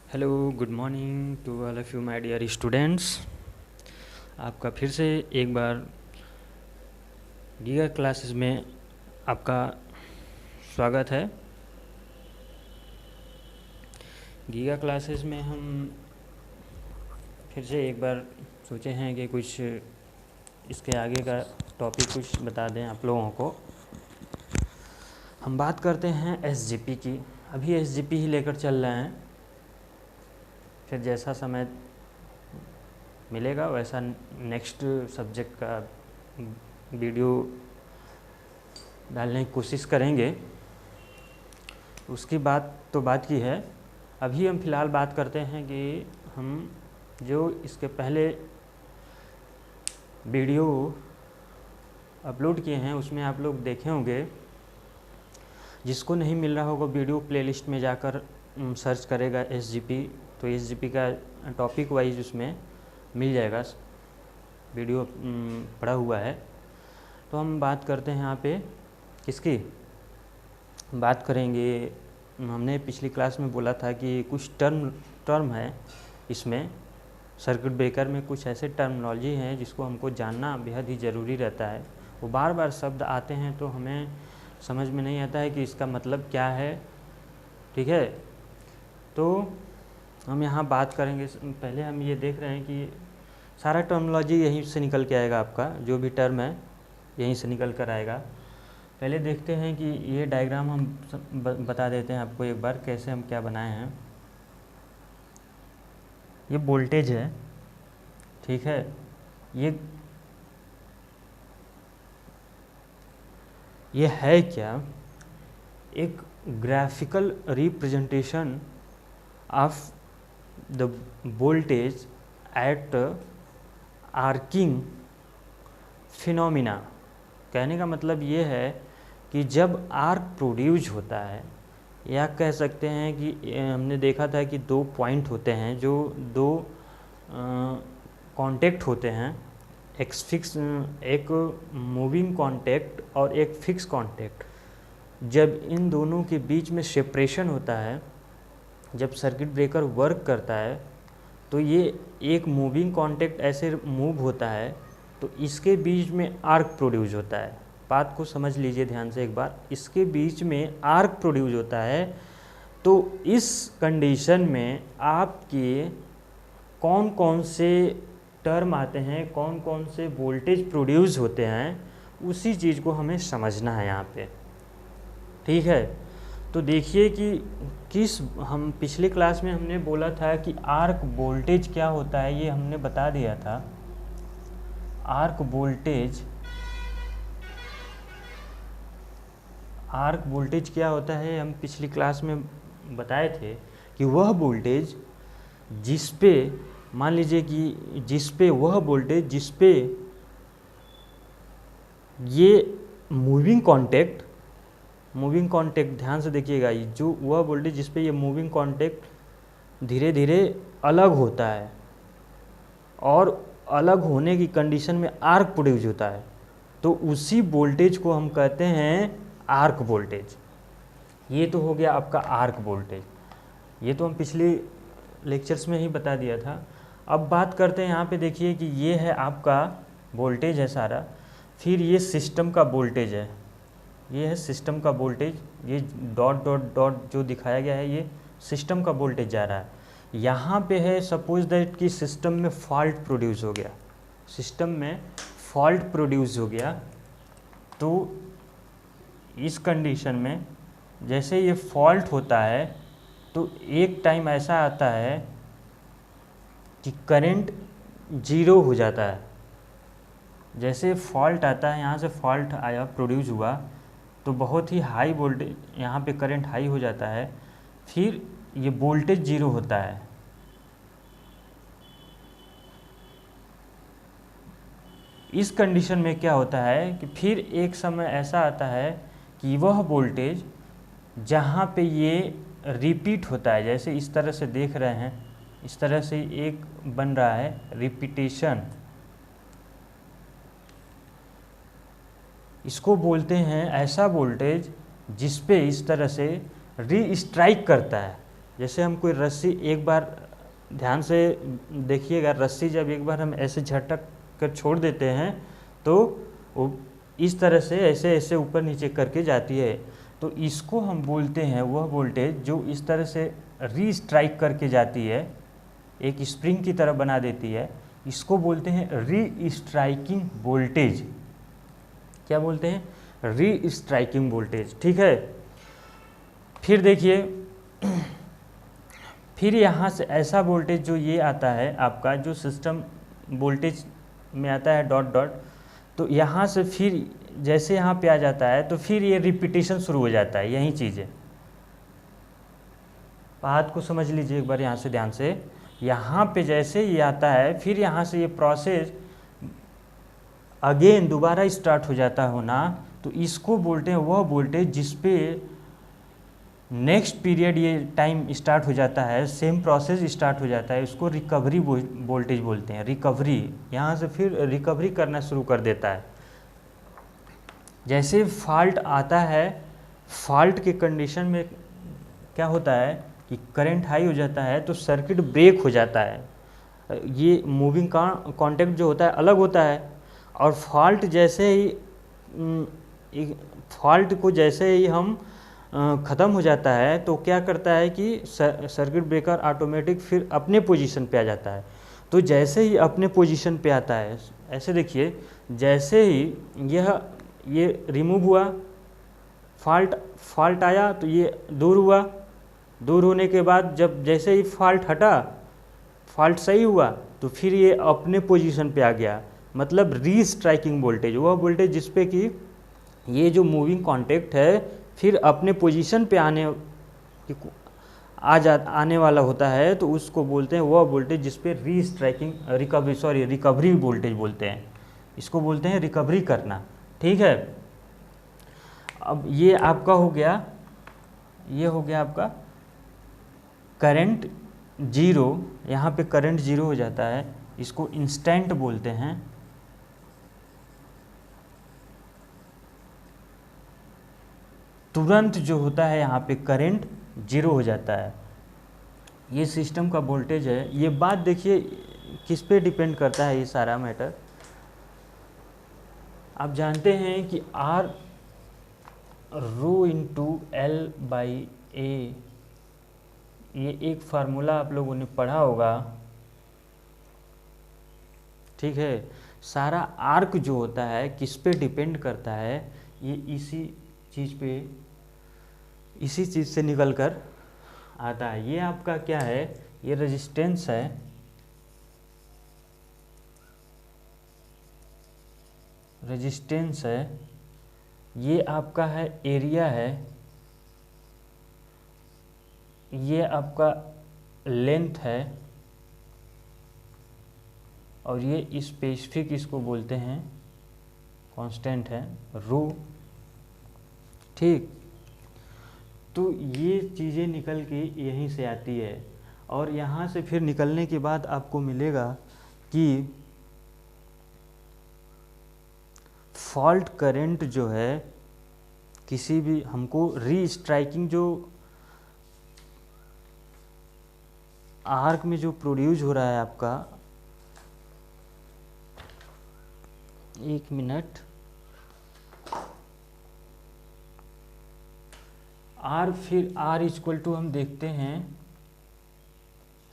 Hello, good morning to all of you my dear students. आपका फिर से एक बार गीगा क्लासेस में आपका स्वागत है। गीगा क्लासेस में हम फिर से एक बार सोचे हैं कि कुछ इसके आगे का टॉपिक कुछ बता दें आप लोगों को। हम बात करते हैं एसजीपी की। अभी एसजीपी ही लेकर चल रहे हैं, फिर जैसा समय मिलेगा वैसा नेक्स्ट सब्जेक्ट का वीडियो डालने की कोशिश करेंगे। उसकी बात की है। अभी हम फ़िलहाल बात करते हैं कि हम जो इसके पहले वीडियो अपलोड किए हैं उसमें आप लोग देखे होंगे। जिसको नहीं मिल रहा होगा वीडियो प्लेलिस्ट में जाकर सर्च करेगा एसजीपी, तो एसजीपी का टॉपिक वाइज उसमें मिल जाएगा, वीडियो पड़ा हुआ है। तो हम बात करते हैं यहाँ पे किसकी बात करेंगे। हमने पिछली क्लास में बोला था कि कुछ टर्म है इसमें, सर्किट ब्रेकर में कुछ ऐसे टर्मिनोलॉजी हैं जिसको हमको जानना बेहद ही ज़रूरी रहता है। वो बार बार शब्द आते हैं तो हमें समझ में नहीं आता है कि इसका मतलब क्या है। ठीक है, तो हम यहाँ बात करेंगे। पहले हम ये देख रहे हैं कि सारा टर्मिनोलॉजी यहीं से निकल के आएगा, आपका जो भी टर्म है यहीं से निकल कर आएगा। पहले देखते हैं कि ये डायग्राम हम बता देते हैं आपको एक बार कैसे हम क्या बनाए हैं। ये वोल्टेज है, ठीक है। ये है क्या, एक graphical representation of the voltage at arcing phenomena. कहने का मतलब ये है कि जब आर्क प्रोड्यूस होता है, या कह सकते हैं कि हमने देखा था कि दो पॉइंट होते हैं, जो दो कांटेक्ट होते हैं, एक मूविंग कांटेक्ट और एक फिक्स कांटेक्ट। जब इन दोनों के बीच में सेपरेशन होता है, जब सर्किट ब्रेकर वर्क करता है, तो ये एक मूविंग कांटेक्ट ऐसे मूव होता है तो इसके बीच में आर्क प्रोड्यूस होता है। बात को समझ लीजिए ध्यान से एक बार, इसके बीच में आर्क प्रोड्यूस होता है। तो इस कंडीशन में आपके कौन कौन से टर्म आते हैं, कौन कौन से वोल्टेज प्रोड्यूस होते हैं, उसी चीज़ को हमें समझना है यहाँ पे। ठीक है, तो देखिए कि हम पिछले क्लास में हमने बोला था कि आर्क वोल्टेज क्या होता है, ये हमने बता दिया था। आर्क वोल्टेज क्या होता है हम पिछली क्लास में बताए थे कि वह वोल्टेज जिस पे, मान लीजिए कि जिस पे वह वोल्टेज जिस पे ये मूविंग कांटेक्ट ध्यान से देखिएगा, जो वह वोल्टेज जिस पे ये मूविंग कांटेक्ट धीरे धीरे अलग होता है और अलग होने की कंडीशन में आर्क प्रोड्यूस होता है, तो उसी वोल्टेज को हम कहते हैं आर्क वोल्टेज। ये तो हो गया आपका आर्क वोल्टेज, ये तो हम पिछले लेक्चर्स में ही बता दिया था। अब बात करते हैं यहाँ पे, देखिए कि ये है आपका वोल्टेज है सारा, फिर ये सिस्टम का वोल्टेज है, ये है सिस्टम का वोल्टेज। ये डॉट डॉट डॉट जो दिखाया गया है ये सिस्टम का वोल्टेज जा रहा है। यहाँ पे है सपोज दैट कि सिस्टम में फॉल्ट प्रोड्यूस हो गया, तो इस कंडीशन में जैसे ये फॉल्ट होता है तो एक टाइम ऐसा आता है कि करंट जीरो हो जाता है। जैसे फॉल्ट आता है, यहाँ से फॉल्ट आया, प्रोड्यूस हुआ, तो बहुत ही हाई वोल्टेज, यहाँ पे करंट हाई हो जाता है, फिर ये वोल्टेज जीरो होता है। इस कंडीशन में क्या होता है कि फिर एक समय ऐसा आता है कि वह वोल्टेज जहाँ पे ये रिपीट होता है, जैसे इस तरह से देख रहे हैं, इस तरह से एक बन रहा है रिपीटेशन, इसको बोलते हैं ऐसा वोल्टेज जिस पे इस तरह से री स्ट्राइक करता है। जैसे हम कोई रस्सी, एक बार ध्यान से देखिएगा, रस्सी जब एक बार हम ऐसे झटक कर छोड़ देते हैं तो वो इस तरह से ऐसे ऐसे ऊपर नीचे करके जाती है। तो इसको हम बोलते हैं वह वोल्टेज जो इस तरह से री स्ट्राइक करके जाती है, एक स्प्रिंग की तरह बना देती है, इसको बोलते हैं री स्ट्राइकिंग वोल्टेज। क्या बोलते हैं? री स्ट्राइकिंग वोल्टेज। ठीक है, फिर देखिए, फिर यहाँ से ऐसा वोल्टेज जो ये आता है आपका, जो सिस्टम वोल्टेज में आता है डॉट डॉट, तो यहाँ से फिर जैसे यहाँ पे आ जाता है तो फिर ये रिपीटेशन शुरू हो जाता है। यही चीज़ है, बात को समझ लीजिए एक बार यहाँ से ध्यान से। यहाँ पे जैसे ये आता है फिर यहाँ से ये प्रोसेस अगेन दोबारा स्टार्ट हो जाता है होना, तो इसको बोलते हैं वह वोल्टेज जिस पे नेक्स्ट पीरियड ये टाइम स्टार्ट हो जाता है, सेम प्रोसेस स्टार्ट हो जाता है, उसको रिकवरी वोल्टेज बोलते हैं। रिकवरी, यहाँ से फिर रिकवरी करना शुरू कर देता है। जैसे फॉल्ट आता है, फॉल्ट के कंडीशन में क्या होता है कि करंट हाई हो जाता है तो सर्किट ब्रेक हो जाता है, ये मूविंग कॉन्टैक्ट जो होता है अलग होता है। और फॉल्ट जैसे ही फॉल्ट को जैसे ही हम ख़त्म हो जाता है तो क्या करता है कि सर्किट ब्रेकर ऑटोमेटिक फिर अपने पोजीशन पे आ जाता है। तो जैसे ही अपने पोजीशन पे आता है, ऐसे देखिए, जैसे ही ये रिमूव हुआ, फॉल्ट आया तो ये दूर हुआ, दूर होने के बाद जब जैसे ही फॉल्ट हटा, फॉल्ट सही हुआ, तो फिर ये अपने पोजीशन पे आ गया। मतलब री स्ट्राइकिंग वोल्टेज, वह वोल्टेज जिस पे कि ये जो मूविंग कॉन्टैक्ट है फिर अपने पोजीशन पे आने वाला होता है, तो उसको बोलते हैं वह वोल्टेज जिस पे रिकवरी वोल्टेज बोलते हैं। इसको बोलते हैं रिकवरी करना। ठीक है, अब ये आपका हो गया, ये हो गया आपका करंट जीरो। यहाँ पे करंट जीरो हो जाता है, इसको इंस्टेंट बोलते हैं। तुरंत जो होता है यहाँ पे करंट जीरो हो जाता है। ये सिस्टम का वोल्टेज है। ये बात देखिए किस पे डिपेंड करता है ये सारा मैटर। आप जानते हैं कि R rho into L by A, ये एक फार्मूला आप लोगों ने पढ़ा होगा। ठीक है, सारा आर्क जो होता है किस पे डिपेंड करता है, ये इसी चीज़ से निकल कर आता है। ये आपका क्या है, ये रेजिस्टेंस है, रेजिस्टेंस है, ये आपका है एरिया है, ये आपका लेंथ है, और ये स्पेसिफिक इसको बोलते हैं कांस्टेंट है रो। ठीक, तो ये चीज़ें निकल के यहीं से आती है, और यहाँ से फिर निकलने के बाद आपको मिलेगा कि फॉल्ट करंट जो है किसी भी, हमको री स्ट्राइकिंग जो आर्क में जो प्रोड्यूस हो रहा है आपका, एक मिनट, आर, फिर आर इक्वल टू हम देखते हैं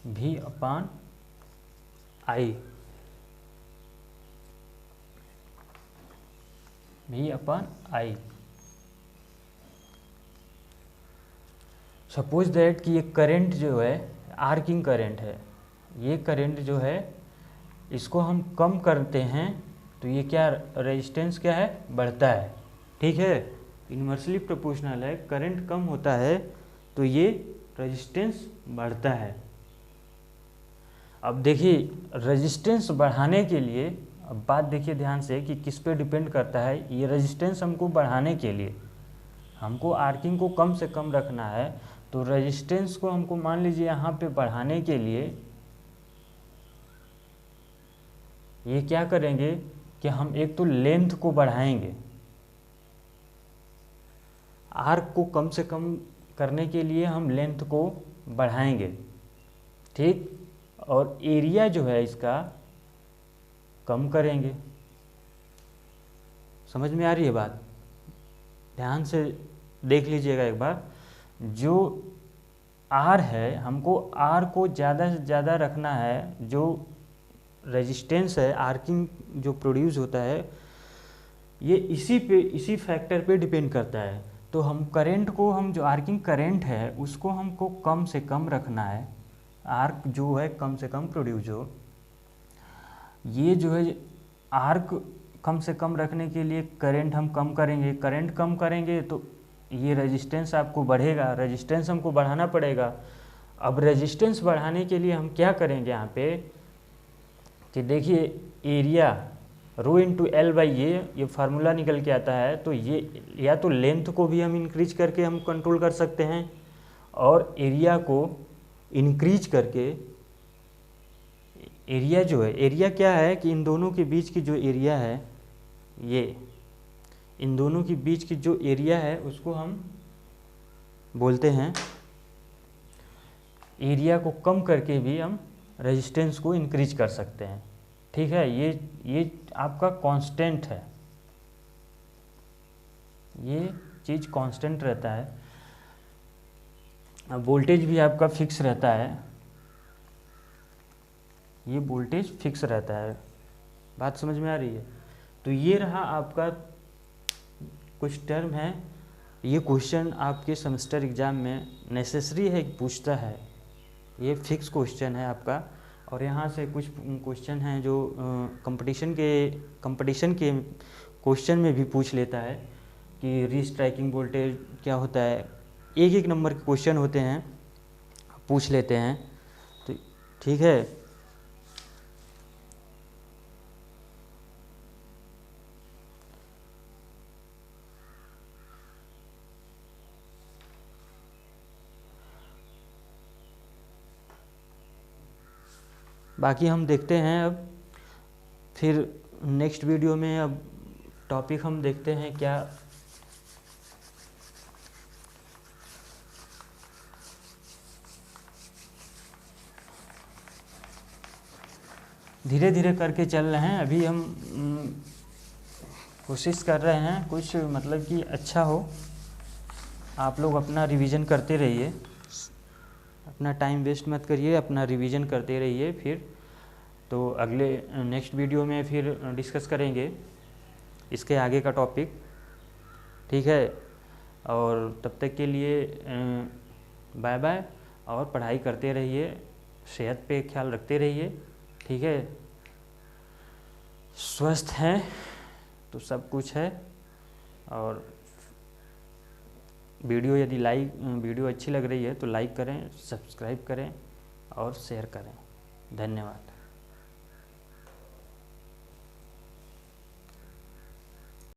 V upon I, V upon I. Suppose that कि ये करंट जो है आर्किंग करंट है, ये करंट जो है इसको हम कम करते हैं तो ये क्या, रेजिस्टेंस क्या है, बढ़ता है। ठीक है, इन्वर्सली प्रोपोर्शनल है, करंट कम होता है तो ये रेजिस्टेंस बढ़ता है। अब देखिए रेजिस्टेंस बढ़ाने के लिए, अब बात देखिए ध्यान से कि किस पे डिपेंड करता है। ये रेजिस्टेंस हमको बढ़ाने के लिए, हमको आर्किंग को कम से कम रखना है, तो रेजिस्टेंस को हमको मान लीजिए यहाँ पे बढ़ाने के लिए ये क्या करेंगे कि हम एक तो लेंथ को बढ़ाएंगे, आर्क को कम से कम करने के लिए हम लेंथ को बढ़ाएंगे, ठीक, और एरिया जो है इसका कम करेंगे। समझ में आ रही है बात? ध्यान से देख लीजिएगा एक बार। जो आर है, हमको आर को ज़्यादा से ज़्यादा रखना है। जो रेजिस्टेंस है, आर्किंग जो प्रोड्यूस होता है, ये इसी फैक्टर पे डिपेंड करता है। तो हम करंट को, हम जो आर्किंग करंट है उसको हमको कम से कम रखना है, आर्क जो है कम से कम प्रोड्यूस हो। ये जो है आर्क कम से कम रखने के लिए करंट हम कम करेंगे, करंट कम करेंगे तो ये रेजिस्टेंस आपको बढ़ेगा, रेजिस्टेंस हमको बढ़ाना पड़ेगा। अब रेजिस्टेंस बढ़ाने के लिए हम क्या करेंगे यहाँ पे कि देखिए, area rho into L by ये फार्मूला निकल के आता है। तो ये या तो लेंथ को भी हम इंक्रीज करके हम कंट्रोल कर सकते हैं, और एरिया को इंक्रीज करके, एरिया जो है, एरिया क्या है कि इन दोनों के बीच की जो एरिया है, ये इन दोनों के बीच की जो एरिया है उसको हम बोलते हैं, एरिया को कम करके भी हम रेजिस्टेंस को इंक्रीज कर सकते हैं, ठीक है। ये आपका कांस्टेंट है, ये चीज़ कांस्टेंट रहता है। अब वोल्टेज भी आपका फिक्स रहता है, ये वोल्टेज फिक्स रहता है। बात समझ में आ रही है? तो ये रहा आपका कुछ टर्म है। ये क्वेश्चन आपके सेमेस्टर एग्ज़ाम में नेसेसरी है, पूछता है, ये फिक्स क्वेश्चन है आपका। और यहाँ से कुछ क्वेश्चन हैं जो कंपटीशन के क्वेश्चन में भी पूछ लेता है कि रीस्ट्राइकिंग वोल्टेज क्या होता है। एक एक नंबर के क्वेश्चन होते हैं, पूछ लेते हैं, तो ठीक है। बाकी हम देखते हैं अब फिर नेक्स्ट वीडियो में। अब टॉपिक हम देखते हैं क्या, धीरे धीरे करके चल रहे हैं। अभी हम कोशिश कर रहे हैं कुछ मतलब कि अच्छा हो। आप लोग अपना रिवीजन करते रहिए, अपना टाइम वेस्ट मत करिए, अपना रिवीजन करते रहिए। फिर तो अगले नेक्स्ट वीडियो में फिर डिस्कस करेंगे इसके आगे का टॉपिक, ठीक है। और तब तक के लिए बाय बाय, और पढ़ाई करते रहिए, सेहत पे ख्याल रखते रहिए, ठीक है। स्वस्थ हैं तो सब कुछ है। और वीडियो अच्छी लग रही है तो लाइक करें, सब्सक्राइब करें और शेयर करें। धन्यवाद।